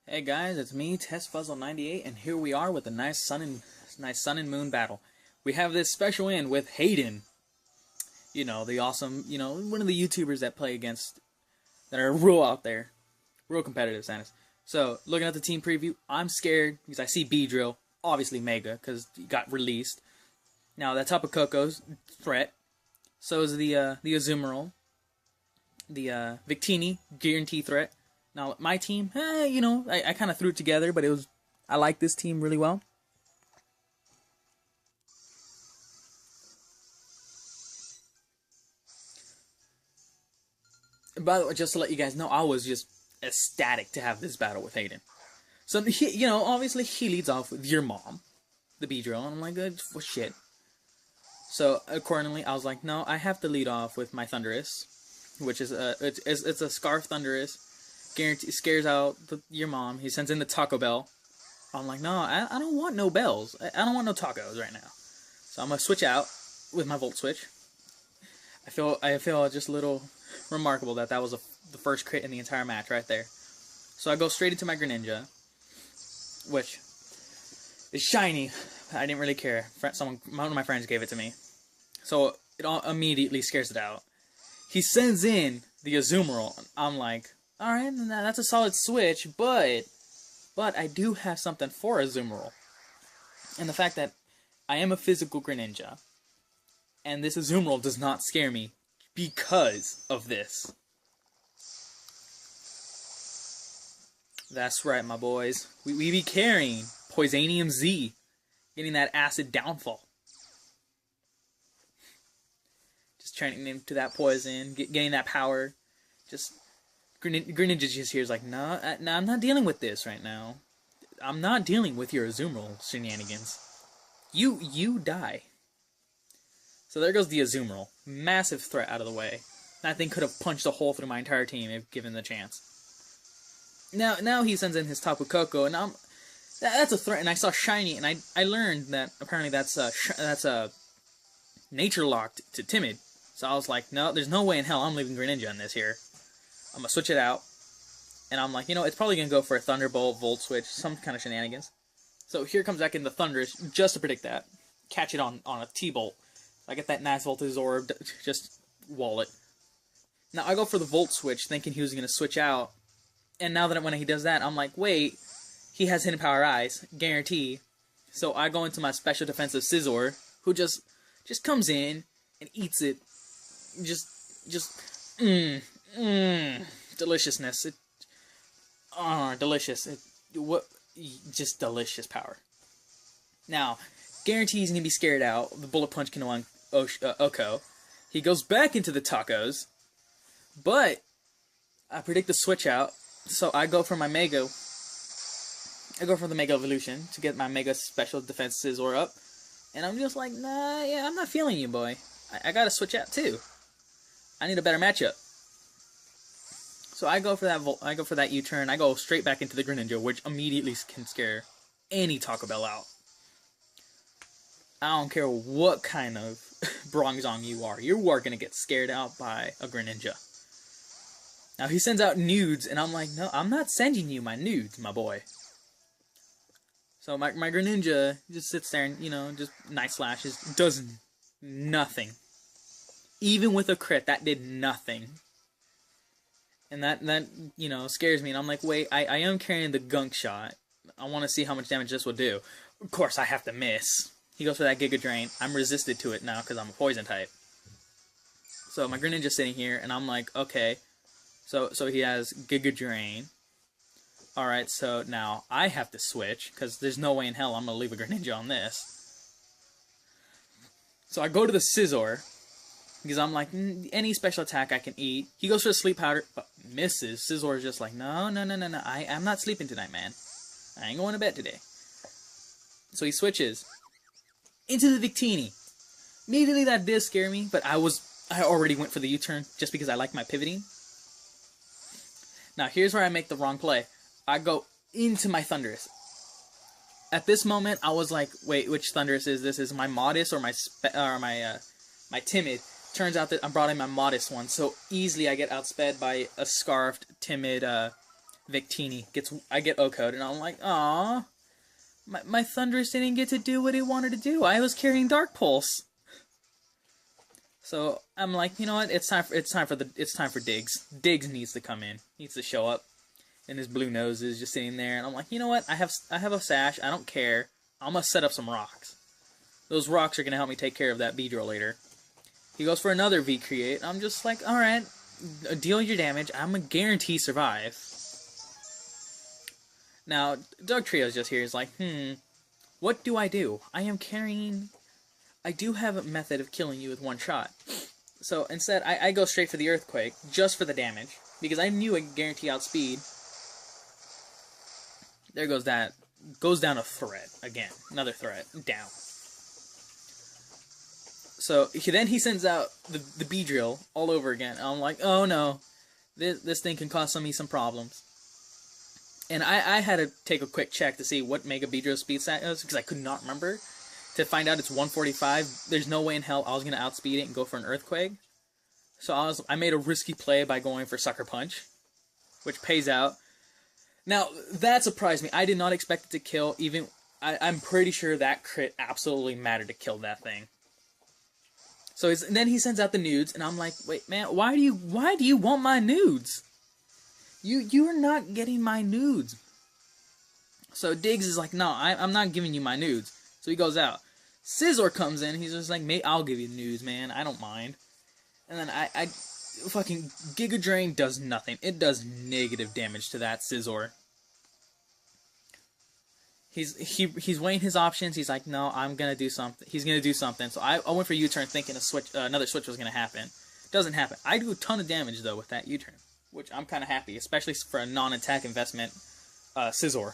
Hey guys, it's me, Fuzzle98, and here we are with a nice sun and moon battle. We have this special in with Haydunn. You know, the awesome, one of the YouTubers that play against, that are real out there. Real competitive, Sanus. So, looking at the team preview, I'm scared because I see B-Drill, obviously Mega, because he got released. Now, that Tapu Koko's threat. So is the Azumarill. The Victini, guarantee threat. Now, my team, I kind of threw it together, but I like this team really well. By the way, just to let you guys know, I was just ecstatic to have this battle with Haydunn. So, obviously he leads off with your mom, the B-Drill, and I'm like, good, well, shit. So, accordingly, I was like, no, I have to lead off with my Thundurus, which is it's a Scarf Thundurus. Guarantee scares out your mom. He sends in the Taco Bell. I'm like, no, I don't want no bells. I don't want no tacos right now. So I'm gonna switch out with my Volt Switch. I feel just a little remarkable that was the first crit in the entire match right there. So I go straight into my Greninja, which is shiny. I didn't really care. One of my friends gave it to me, so it immediately scares it out. He sends in the Azumarill. I'm like, alright, that's a solid switch, but I do have something for Azumarill. And the fact that I am a physical Greninja, and this Azumarill does not scare me because of this. That's right, my boys. We be carrying Poisonium Z, getting that acid downfall. Just turning into that poison, getting that power, just... Greninja just here is like, no, I'm not dealing with this right now. I'm not dealing with your Azumarill shenanigans. You die. So there goes the Azumarill. Massive threat out of the way. That thing could have punched a hole through my entire team if given the chance. Now he sends in his Tapu Koko, and that's a threat. And I saw shiny, and I learned that apparently that's a nature locked to timid. So I was like, no, there's no way in hell I'm leaving Greninja in this here. I'm going to switch it out, and I'm like, it's probably going to go for a Thunderbolt, Volt Switch, some kind of shenanigans. So here comes back in the Thundurus, just to predict that. Catch it on a T-Bolt. I get that nice Voltage Orb, just wall it. Now, I go for the Volt Switch, thinking he was going to switch out, and now that when he does that, I'm like, wait, he has Hidden Power Eyes, guarantee. So I go into my Special Defensive Scizor, who just comes in and eats it. Deliciousness. Delicious. Just delicious power. Now, guarantee he's gonna be scared out. The Bullet Punch can on Oko. He goes back into the tacos, but I predict the switch out, so I go for my Mega. I go for the Mega Evolution to get my Mega Special Defense Scizor up, and I'm just like, nah, yeah, I'm not feeling you, boy. I gotta switch out too. I need a better matchup. So I go for that U-turn. I go straight back into the Greninja, which immediately can scare any Taco Bell out. I don't care what kind of Bronzong you are going to get scared out by a Greninja. Now he sends out nudes, and I'm like, no, I'm not sending you my nudes, my boy. So my Greninja just sits there and, just Night Slashes, does nothing. Even with a crit, that did nothing. And that scares me, and I'm like, wait, I am carrying the Gunk Shot. I want to see how much damage this will do. Of course, I have to miss. He goes for that Giga Drain. I'm resisted to it now because I'm a Poison type. So my Greninja's sitting here, and I'm like, okay. So he has Giga Drain. Alright, so now I have to switch, because there's no way in hell I'm going to leave a Greninja on this. So I go to the Scizor, because I'm like, any special attack I can eat. He goes for a Sleep Powder, but misses. Scizor is just like, no. I'm not sleeping tonight, man. I ain't going to bed today. So he switches into the Victini. Immediately that did scare me, but I already went for the U-turn just because I like my pivoting. Now here's where I make the wrong play. I go into my Thundurus. At this moment, I was like, wait, which Thundurus is this? Is my Modest or my Timid? Turns out that I'm brought in my Modest one, so easily I get outsped by a Scarfed, Timid, Victini. I get O-Code, and I'm like, aww, my Thundurus didn't get to do what he wanted to do. I was carrying Dark Pulse. So I'm like, you know what? It's time for Diggs. Diggs needs to come in. Needs to show up. And his blue nose is just sitting there, and I'm like, you know what? I have a sash. I don't care. I'm gonna set up some rocks. Those rocks are gonna help me take care of that Beedrill later. He goes for another V create. I'm just like, all right, deal your damage. I'm gonna guarantee survive. Now, Dugtrio's just here. He's like, what do I do? I do have a method of killing you with one shot. So instead, I go straight for the Earthquake just for the damage because I knew I could guarantee outspeed. There goes that. Goes down a threat. Again. Another threat. Down. So, then he sends out the Beedrill all over again. I'm like, oh no. This thing can cause me some problems. And I had to take a quick check to see what Mega Beedrill speed stat is, because I could not remember. To find out it's 145, there's no way in hell I was going to outspeed it and go for an Earthquake. So I made a risky play by going for Sucker Punch, which pays out. Now, that surprised me. I did not expect it to kill, even... I'm pretty sure that crit absolutely mattered to kill that thing. So then he sends out the nudes, and I'm like, wait, man, why do you want my nudes? You're not getting my nudes. So Diggs is like, no, I'm not giving you my nudes. So he goes out. Scizor comes in, he's just like, mate, I'll give you nudes, man, I don't mind. And then I fucking Giga Drain does nothing. It does negative damage to that Scizor. He's weighing his options. He's like, no, I'm gonna do something. He's gonna do something. So I went for U-turn thinking another switch was gonna happen. Doesn't happen. I do a ton of damage though with that U-turn, which I'm kind of happy, especially for a non-attack investment Scizor.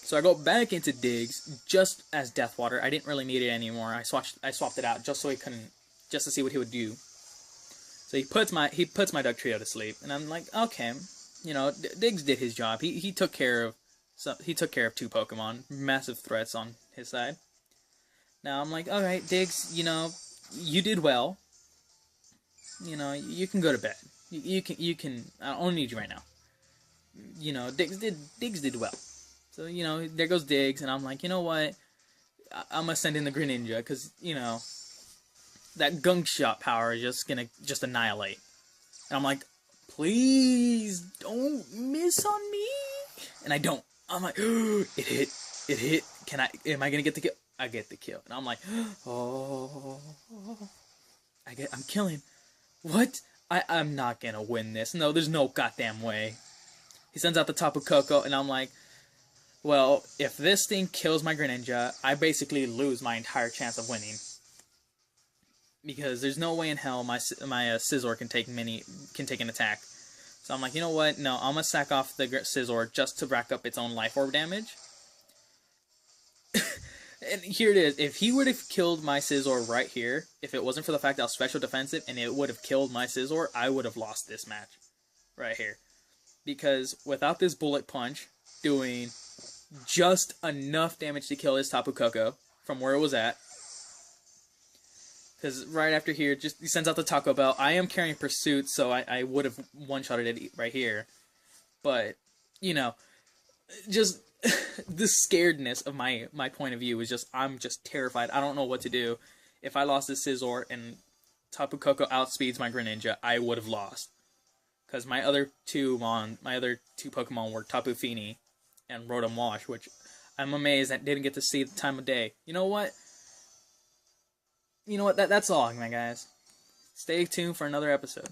So I go back into Diggs just as Deathwater. I didn't really need it anymore. I swapped it out just so just to see what he would do. So he puts my Dugtrio to sleep, and I'm like, okay, you know, Diggs did his job. He took care of two Pokemon, massive threats on his side. Now I'm like, all right, Diggs, you know, you did well. You know, you can go to bed. You can. I don't need you right now. You know, Diggs did well. So, you know, there goes Diggs, and I'm like, you know what? I'm gonna send in the Greninja, because, you know, that Gunk Shot power is just gonna annihilate. And I'm like, please don't miss on me. And I don't. I'm like, it hit. Am I gonna get the kill? I get the kill. And I'm like, oh, I'm killing. What? I'm not gonna win this. No, there's no goddamn way. He sends out the Tapu Koko, and I'm like, well, if this thing kills my Greninja, I basically lose my entire chance of winning. Because there's no way in hell my Scizor can take an attack. So I'm like, you know what? No, I'm gonna sack off the Scizor just to rack up its own Life Orb damage. And here it is. If he would have killed my Scizor right here, if it wasn't for the fact that I was special defensive and it would have killed my Scizor, I would have lost this match. Right here. Because without this Bullet Punch doing just enough damage to kill his Tapu Koko from where it was at. Because right after here, he sends out the Taco Bell. I am carrying Pursuit, so I would have one-shotted it right here. But, you know, just the scaredness of my point of view is just, I'm just terrified. I don't know what to do. If I lost this Scizor and Tapu Koko outspeeds my Greninja, I would have lost. Because my other two Pokemon were Tapu Fini and Rotom Wash, which I'm amazed that didn't get to see the time of day. You know what? That's all, my guys. Stay tuned for another episode.